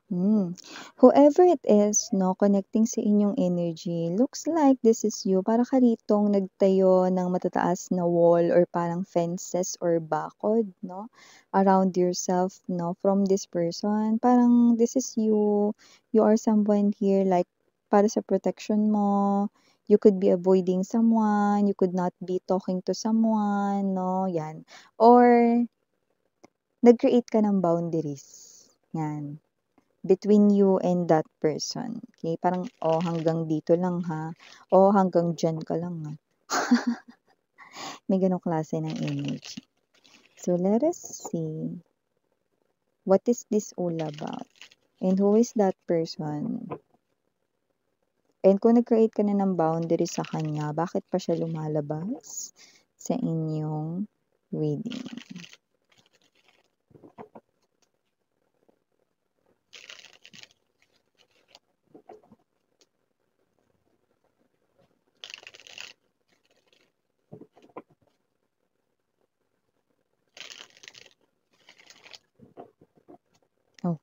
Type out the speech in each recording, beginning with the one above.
Whoever it is 'no, connecting sa inyong energy, looks like this is you. Para ka ritong nagtayo ng matataas na wall or parang fences or bakod 'no, around yourself 'no, from this person. Parang this is you. You are someone here like para sa protection mo. You could be avoiding someone, you could not be talking to someone 'no, 'yan. Or nag-create ka ng boundaries, 'yan. Between you and that person. Okay? Parang, oh, hanggang dito lang ha. Oh, hanggang dyan ka lang ha. May ganong klase ng energy. So, let us see. What is this all about? And who is that person? And kung nag-create ka na ng boundary sa kanya, bakit pa siya lumalabas sa inyong reading? Oh.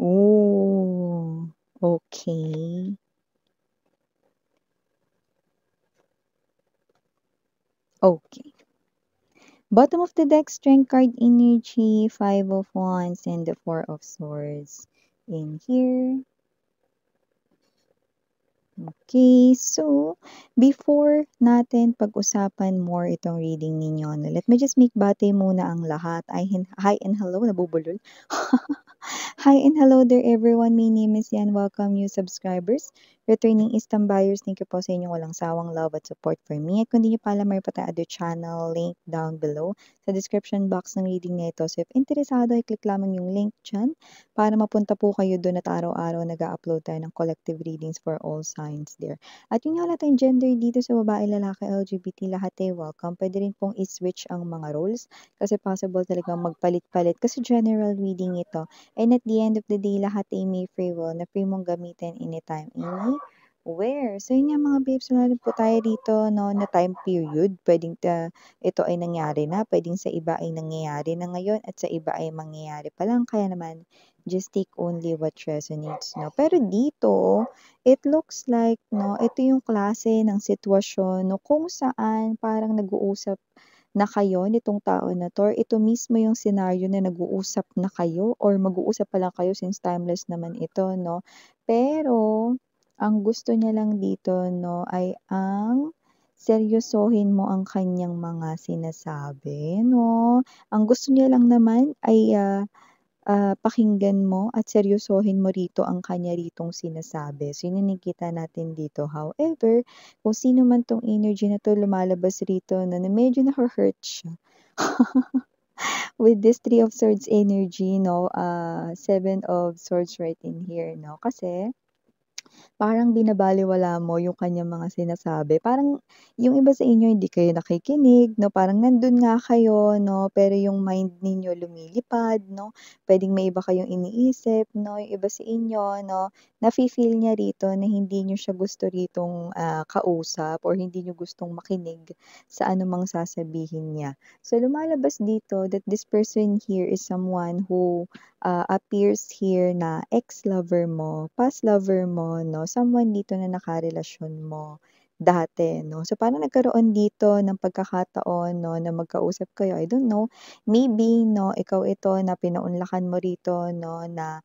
Oh, okay. Okay. Bottom of the deck, Strength card energy, Five of Wands, and the Four of Swords in here. Okay, so before natin pag-usapan more itong reading ninyo, no, let me just make bate muna ang lahat. Hi and hello, nabubulol. Hi and hello there everyone. My name is Yan. Welcome new subscribers. Returning Eastern buyers, thank you po sa inyong walang sawang love at support for me. At kung di nyo pa alam, may pa tayo other channel, link down below sa description box ng reading na ito. So if interesado, i-click lamang yung link dyan para mapunta po kayo doon at araw-araw nag-upload tayo ng collective readings for all signs there. At yung nga natin gender dito sa babae, lalaki, LGBT, lahat eh, welcome. Pwede rin pong i-switch ang mga roles kasi possible talagang magpalit-palit kasi general reading ito. And at the end of the day, lahat ay may free will na free mong gamitin anytime, anywhere. So yun nga mga babes, wala rin po tayo dito no, na time period. Pwedeng ito ay nangyari na, pwedeng sa iba ay nangyayari na ngayon at sa iba ay mangyayari pa lang. Kaya naman, just take only what resonates. No? Pero dito, it looks like no, ito yung klase ng sitwasyon no, kung saan parang nag-uusap na kayo nitong tao na 'to or ito mismo yung senaryo na nag-uusap na kayo or mag-uusap pa lang kayo since timeless naman ito 'no. Pero ang gusto niya lang dito 'no ay ang seryosohin mo ang kanyang mga sinasabi 'no. Ang gusto niya lang naman ay, pakinggan mo at seryosohin mo rito ang kanya ritong sinasabi. So, yun yung nakikita natin dito. However, kung sino man 'tong energy na 'to lumalabas rito na medyo nahu-hurt siya with this Three of Swords energy 'no, Seven of Swords right in here 'no. Kasi parang binabalewala mo yung kanyang mga sinasabi. Parang yung iba sa inyo hindi kayo nakikinig 'no, parang nandun nga kayo 'no, pero yung mind ninyo lumilipad 'no. Puwedeng may iba kayong iniisip 'no, yung iba sa inyo 'no, nafi-feel niya rito na hindi niyo siya gusto ritong, kausap or hindi niyo gustong makinig sa anumang sasabihin niya. So lumalabas dito that this person here is someone who appears here na ex-lover mo, past lover mo 'no, someone dito na nakarelasyon mo dati 'no. So, parang nagkaroon dito ng pagkakataon 'no, na magkausap kayo, I don't know, maybe 'no, ikaw ito na pinaunlakan mo rito 'no, na,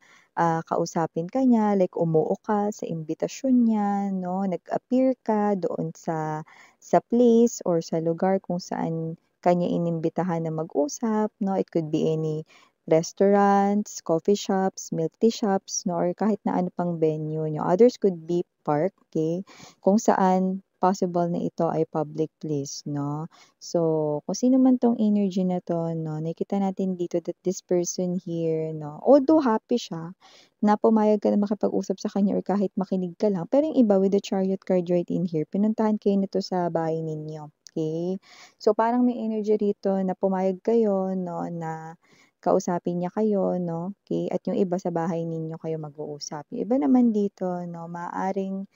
kausapin ka niya, like umuo ka sa imbitasyon niya 'no, nag-appear ka doon sa place or sa lugar kung saan kanya inimbitahan na mag-usap 'no. It could be any restaurants, coffee shops, milk tea shops, 'no, or kahit na ano pang venue niyo. Others could be park, okay, kung saan possible na ito ay public place, no? So, kung sino man 'tong energy na 'to, no, nakikita natin dito that this person here, no, although happy siya na pumayag ka na makipag-usap sa kanya or kahit makinig ka lang, pero yung iba with the Chariot card right in here, pinuntahan kayo nito sa bahay ninyo, okay? So, parang may energy rito na pumayag kayo, no, na kausapin niya kayo, no, okay? At yung iba sa bahay ninyo kayo mag-uusap. Yung iba naman dito, no, maaaring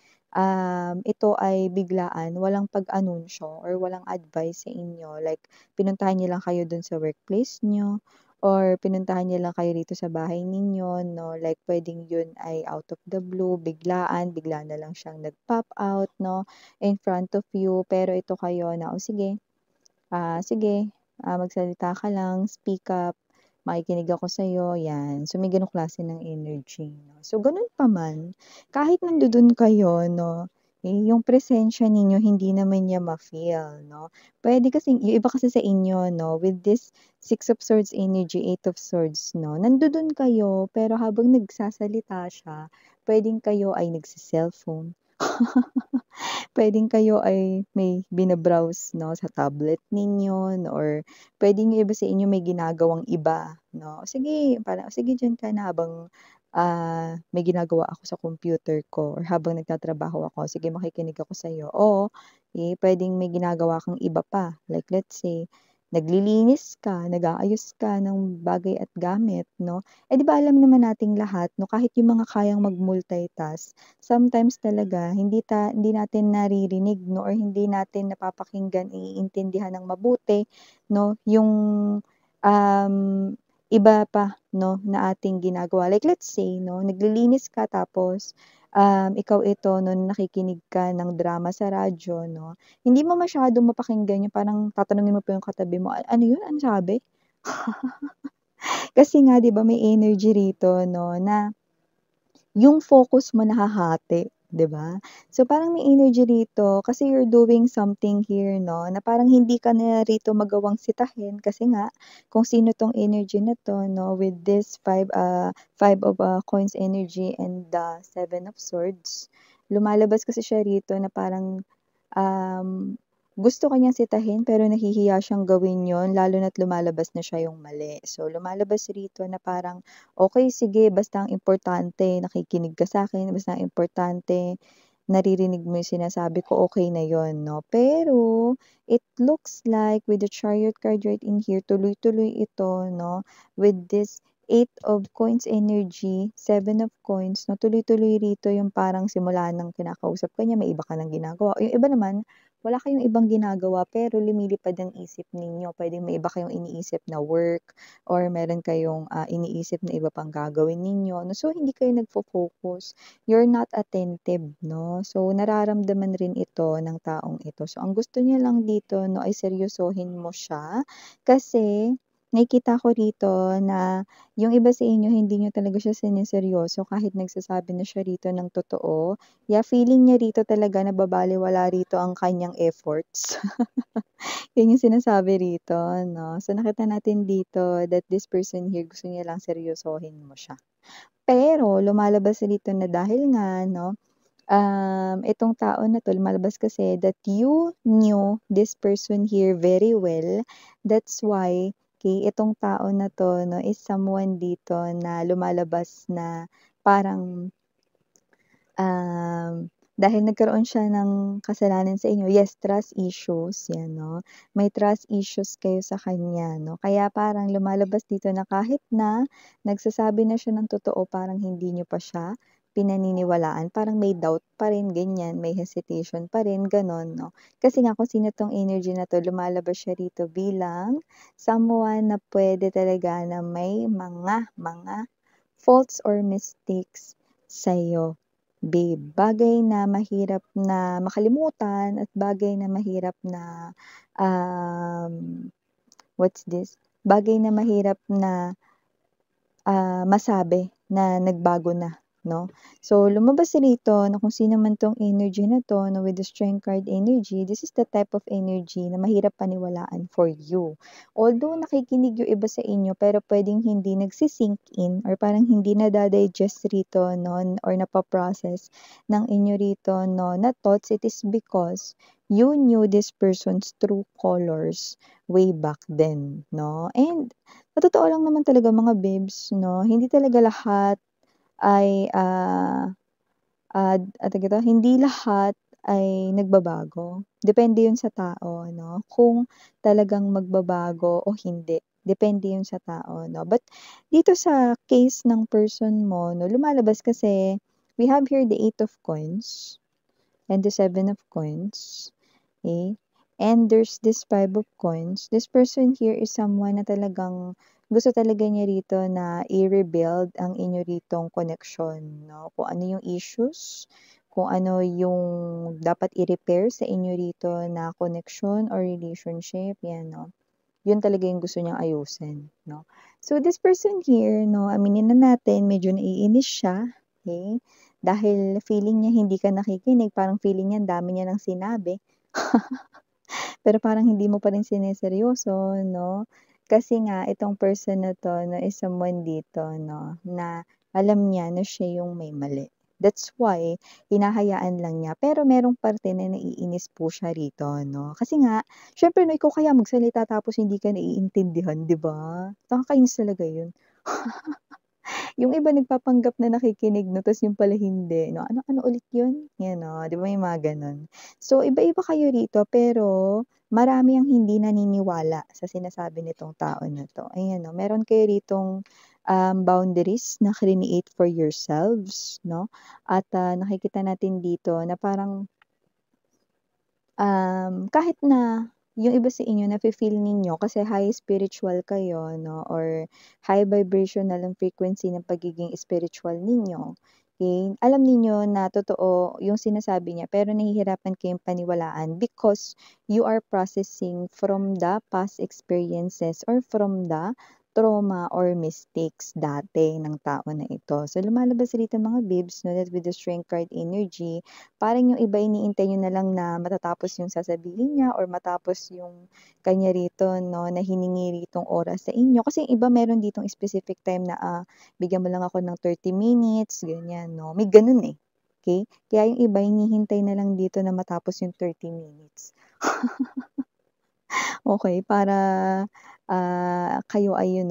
ito ay biglaan, walang pag-anunsyo or walang advice sa inyo. Like, pinuntahan niyo lang kayo dun sa workplace niyo or pinuntahan niyo lang kayo rito sa bahay ninyo, no? Like, pwedeng yun ay out of the blue, biglaan, bigla na lang siyang nag-pop out, no? In front of you. Pero ito kayo na, o sige, sige, magsalita ka lang, speak up, makikinig ako sa'yo, yan. So, may gano'ng klase ng energy, no. So, gano'n pa man, kahit nandodo'n kayo, no, yung presensya ninyo hindi naman niya ma-feel, no. Puwede kasing yung iba kasi sa inyo, no, with this Six of Swords energy, Eight of Swords, no, nandodo'n kayo, pero habang nagsasalita siya, puwedeng kayo ay nagse-cellphone. Puwedeng kayo ay may bina-browse 'no, sa tablet ninyo or puwedeng yung iba sa inyo may ginagawang iba 'no. Sige parang, "Sige diyan ka na habang, may ginagawa ako sa computer ko or habang nagtatrabaho ako, sige makikinig ako sa'yo." O, puwedeng may ginagawa kang iba pa, like let's say, naglilinis ka, nag-aayos ka ng bagay at gamit 'no. Eh, 'di ba alam naman nating lahat 'no, kahit yung mga kayang mag-multitask, sometimes talaga hindi natin naririnig 'no or hindi natin napapakinggan, naiintindihan ng mabuti 'no yung, um, iba pa 'no na ating ginagawa. Like let's say 'no, naglilinis ka tapos, ikaw ito 'no nakikinig ka ng drama sa radyo 'no, hindi mo masyadong mapakinggan yung parang tatanungin mo pa yung katabi mo, "Ano yun, anong sabi?" Kasi nga 'di ba may energy rito 'no na yung focus mo nahahati, 'di ba? So, parang may energy rito kasi you're doing something here 'no, na parang hindi ka na rito magawang sitahin kasi nga kung sino 'tong energy na 'to 'no, with this five of, coins energy and the Seven of Swords. Lumalabas kasi siya rito na parang gusto ka niyang sitahin pero nahihiya siyang gawin yon lalo na't lumalabas na siya yung mali. So, lumalabas rito na parang, okay sige basta ang importante nakikinig ka sa'kin, basta ang importante naririnig mo yung sinasabi ko, okay na yon 'no. Pero it looks like with the Chariot card right in here, tuloy-tuloy ito 'no, with this Eight of Coins energy, Seven of Coins 'no, tuloy-tuloy rito yung parang simula ng kinakausap ka niya may iba ka ng ginagawa. Yung iba naman wala kayong ibang ginagawa pero lumilipad ang isip ninyo. Puwedeng may iba kayong iniisip na work or meron kayong, iniisip na iba pang gagawin ninyo 'no. So, hindi kayo nagfo-focus, you're not attentive 'no. So, nararamdaman rin ito ng taong ito. So, ang gusto niya lang dito 'no ay seryosohin mo siya kasi nakikita ko rito na yung iba sa inyo hindi niyo talaga siya sinerseryoso kahit nagsasabi na siya rito ng totoo. Yeah, feeling niya rito talaga na nababalewala rito ang kanyang efforts. Yun yung sinasabi rito 'no. So, nakita natin dito that this person here gusto niya lang seryosohin mo siya. Pero lumalabas dito na dahil nga 'no, itong tao na 'to lumalabas kasi that you knew this person here very well. That's why, itong tao na 'to 'no is someone dito na lumalabas na parang dahil nagkaroon siya ng kasalanan sa inyo, yes, trust issues, 'yan 'no. May trust issues kayo sa kanya 'no, kaya parang lumalabas dito na kahit na nagsasabi na siya ng totoo, parang hindi niyo pa siya pinaniniwalaan, parang may doubt pa rin, ganyan, may hesitation pa rin, gano'n 'no. Kasi nga kung sino 'tong energy na 'to, lumalabas siya rito bilang someone na puwede talaga na may mga faults or mistakes sa'yo. Babe, bagay na mahirap na makalimutan at bagay na mahirap na, what's this? Bagay na mahirap na, masabi na nagbago na. no? So, lumabas rito na kung sino man 'tong energy na 'to, no, with the Strength card energy, this is the type of energy na mahirap paniwalaan for you. Although nakikinig yung iba sa inyo, pero puwedeng hindi nagsi-sink in or parang hindi nada-digest rito, no, or napa-process ng inyo rito, no, na thoughts. It is because you knew this person's true colors way back then, no? And sa totoo lang naman talaga mga babes, no, hindi talaga lahat ay, tawag dito, hindi lahat ay nagbabago. Depende 'yun sa tao 'no, kung talagang magbabago o hindi. Depende 'yun sa tao 'no. But dito sa case ng person mo 'no, lumalabas kasi we have here the 8 of coins and the 7 of coins, okay? And there's this 5 of coins. This person here is someone na talagang gusto talaga niya rito na i-rebuild ang inyo ritong connection, no? Kung ano yung issues, kung ano yung dapat i-repair sa inyo rito na connection or relationship, yan, no? Yun talaga yung gusto niyang ayusin, no? So, this person here, no, aminin na natin, medyo naiinis siya, okay? Dahil feeling niya hindi ka nakikinig, parang feeling niya ang dami niya ng sinabi. Pero parang hindi mo pa rin sinerseryoso, no? Kasi nga itong person na 'to 'no, is someone dito 'no, na alam niya na siya yung may mali. That's why hinahayaan lang niya, pero merong parte na naiinis po siya rito 'no. Kasi nga siyempre 'no, ikaw kaya magsalita tapos hindi ka naiintindihan, 'di ba? Nakakainis talaga yun. Yung iba nagpapanggap na nakikinig 'no, ta's yung pala hindi 'no, ano ulit yun? Yan 'no, 'di ba may mga gano'n. So iba-iba kayo rito pero marami ang hindi naniniwala sa sinasabi nitong tao na 'to. Ayan 'no, meron kayo ritong, boundaries na krineate for yourselves 'no, at, nakikita natin dito na parang kahit na yung iba sa inyo nafi-feel ninyo kasi high spiritual kayo 'no or high vibrational ang frequency ng pagiging spiritual ninyo, okey, alam ninyo na totoo yung sinasabi niya pero nahihirapan kayong paniwalaan because you are processing from the past experiences or from the trauma or mistakes dati ng tao na ito. So, lumalabas rito mga babes 'no that with the Strength card energy, parang yung iba iniintay niyo na lang na matatapos yung sasabihin niya or matapos yung kanya rito 'no, na hiningi ritong oras sa inyo. Kasi yung iba meron ditong specific time na, bigyan mo lang ako ng 30 minutes, ganyan 'no, may gano'n, eh, okey? Kaya yung iba hinihintay na lang dito na matapos yung 30 minutes. Okey, para, kayo ay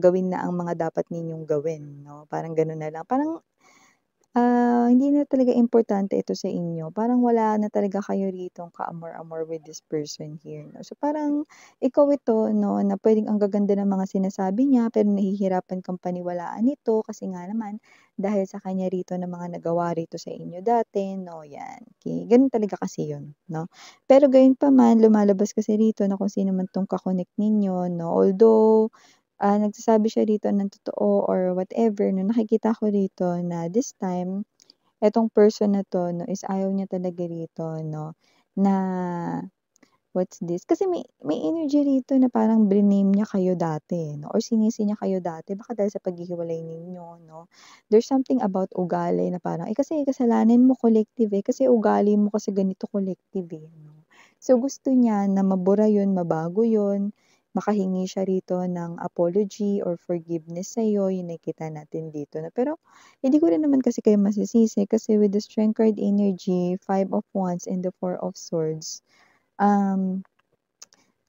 gawin na ang mga dapat ninyong gawin 'no, parang gano'n na lang. Parang hindi na talaga importante ito sa inyo, parang wala na talaga kayo ritong kaamor-amor with this person here 'no. So, parang ikaw ito 'no, na puwedeng ang gaganda ng mga sinasabi niya pero nahihirapan kang paniwalaan ito kasi nga naman dahil sa kanya rito na mga nagawa rito sa inyo dati 'no, 'yan, okey. Gano'n talaga kasi 'yun 'no. Pero gayunpaman lumalabas kasi rito na kung sino man 'tong ka-connect ninyo 'no, although nagsasabi siya rito ng totoo or whatever 'no, nakikita ko rito na this time, etong person na 'to 'no, is ayaw niya talaga rito 'no, na what's this, kasi may energy rito na parang briname niya kayo dati 'no, or sinisi niya kayo dati baka dahil sa paghihiwalay ninyo 'no. There's something about ugali na parang, kasi kasalanan mo collective, kasi ugali mo kasi ganito collective, 'no. So gusto niya na mabura 'yun, mabago 'yun, makahingi siya rito ng apology or forgiveness sa'yo, 'yun nakikita natin dito na pero hindi ko rin naman kasi kayo masisisi kasi with the Strength card energy, 5 of Wands and the 4 of Swords, um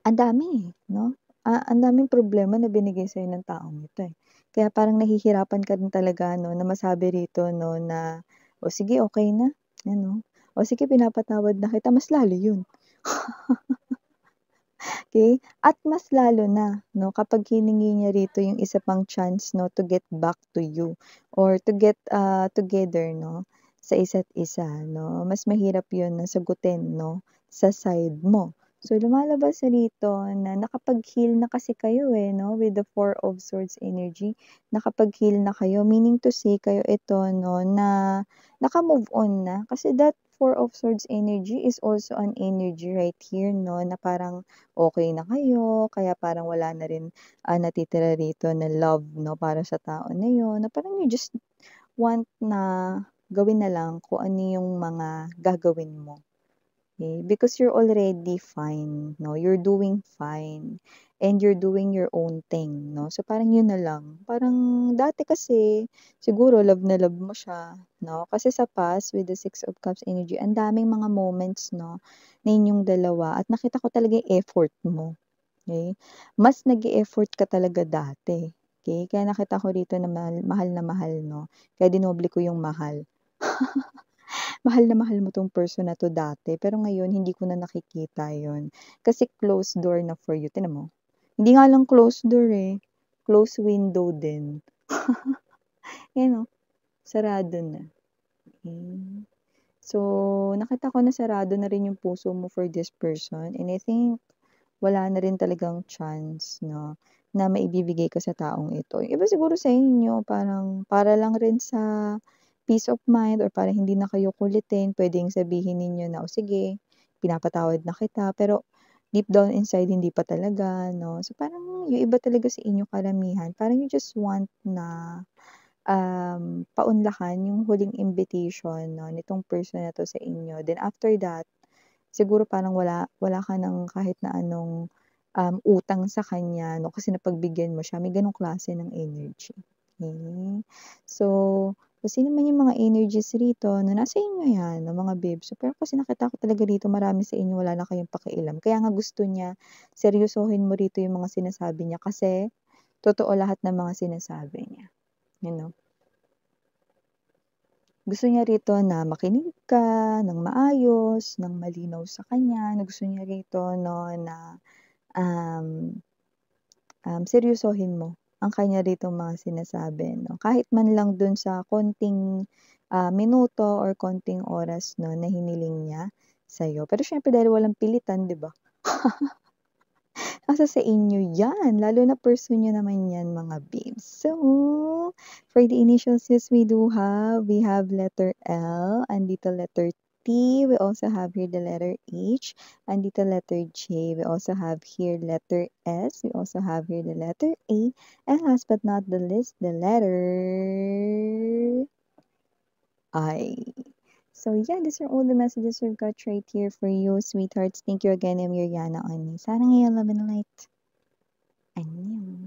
ang dami, 'no? Ang daming problema na binigay sa'yo ng taong ito, eh. Kaya parang nahihirapan ka rin talaga 'no, na masabi rito 'no na, "O sige okey na," ano, "O sige pinapatawad na kita," mas lalo 'yun, okey? At mas lalo na 'no, kapag hiningi niya rito yung isa pang chance 'no, to get back to you or to get, together 'no, sa isa't isa 'no, mas mahirap 'yun na sagutin 'no, sa side mo. So, lumalabas rito na nakapag-heal na kasi kayo, eh, 'no, with the 4 of Swords energy. Nakapag-heal na kayo, meaning to say kayo ito 'no, na naka-move on na. Kasi that 4 of Swords energy is also an energy right here 'no, na parang okey na kayo, kaya parang wala na rin, natitira rito na love 'no, para sa tao na yun, na parang you just want na gawin na lang kung ano yung mga gagawin mo. Okay? Because you're already fine, no? You're doing fine. And you're doing your own thing, no? So, parang yun na lang. Parang dati kasi, siguro love na love mo siya, no? Kasi sa past, with the Six of Cups energy, ang daming mga moments, no? Na inyong dalawa. At nakita ko talaga yung effort mo. Okay? Mas nag-e-effort ka talaga dati. Okay? Kaya nakita ko rito na mahal na mahal, no? Kaya dinoble ko yung mahal. Mahal na mahal mo 'tong person na 'to dati, pero ngayon hindi ko na nakikita yon. Kasi closed door na for you, tignan mo. Hindi nga lang closed door, eh, closed window din. Ayan oh, sarado na. Hmm. So, nakita ko na sarado na rin yung puso mo for this person and I think wala na rin talagang chance 'no, na maibibigay ka sa taong ito. Yung iba siguro sa inyo parang para lang rin sa peace of mind or para hindi na kayo kulitin, puwedeng sabihin ninyo na, "O sige, pinapatawad na kita." Pero deep down inside hindi pa talaga 'no. So, parang yung iba talaga sa inyo karamihan, parang you just want na, paunlakan yung huling invitation 'no, nitong person na 'to sa inyo. Then after that siguro parang wala wala ka ng kahit na anong, utang sa kanya 'no, kasi napagbigyan mo siya, may gano'ng klase ng energy, okey. So, kung sino man yung mga energies rito na nasa inyo 'yan ng mga bibs, pero kasi nakita ko talaga rito marami sa inyo wala na kayong pakialam. Kaya nga gusto niya seryosohin mo rito yung mga sinasabi niya kasi totoo lahat ng mga sinasabi niya, you know. Gusto niya rito na makinig ka ng maayos, ng malinaw sa kanya, na gusto niya rito 'no na, um, seryosohin mo ang kanya ritong mga sinasabi 'no. Kahit man lang dun sa konting, minuto or konting oras 'no na hiniling niya sa'yo. Pero siyempre dahil walang pilitan 'di ba? Nasa sa inyo 'yan, lalo na person niyo naman 'yan mga babes. So, for the initials, yes, we have letter L, andito letter T, we also have here the letter H, andito letter J, we also have here letter S, we also have here the letter A, and last but not the least, the letter I. So yeah, these are all the messages we've got right here for you, sweethearts. Thank you again, I'm Yana Oni. Sana ngayon love and light. 안녕.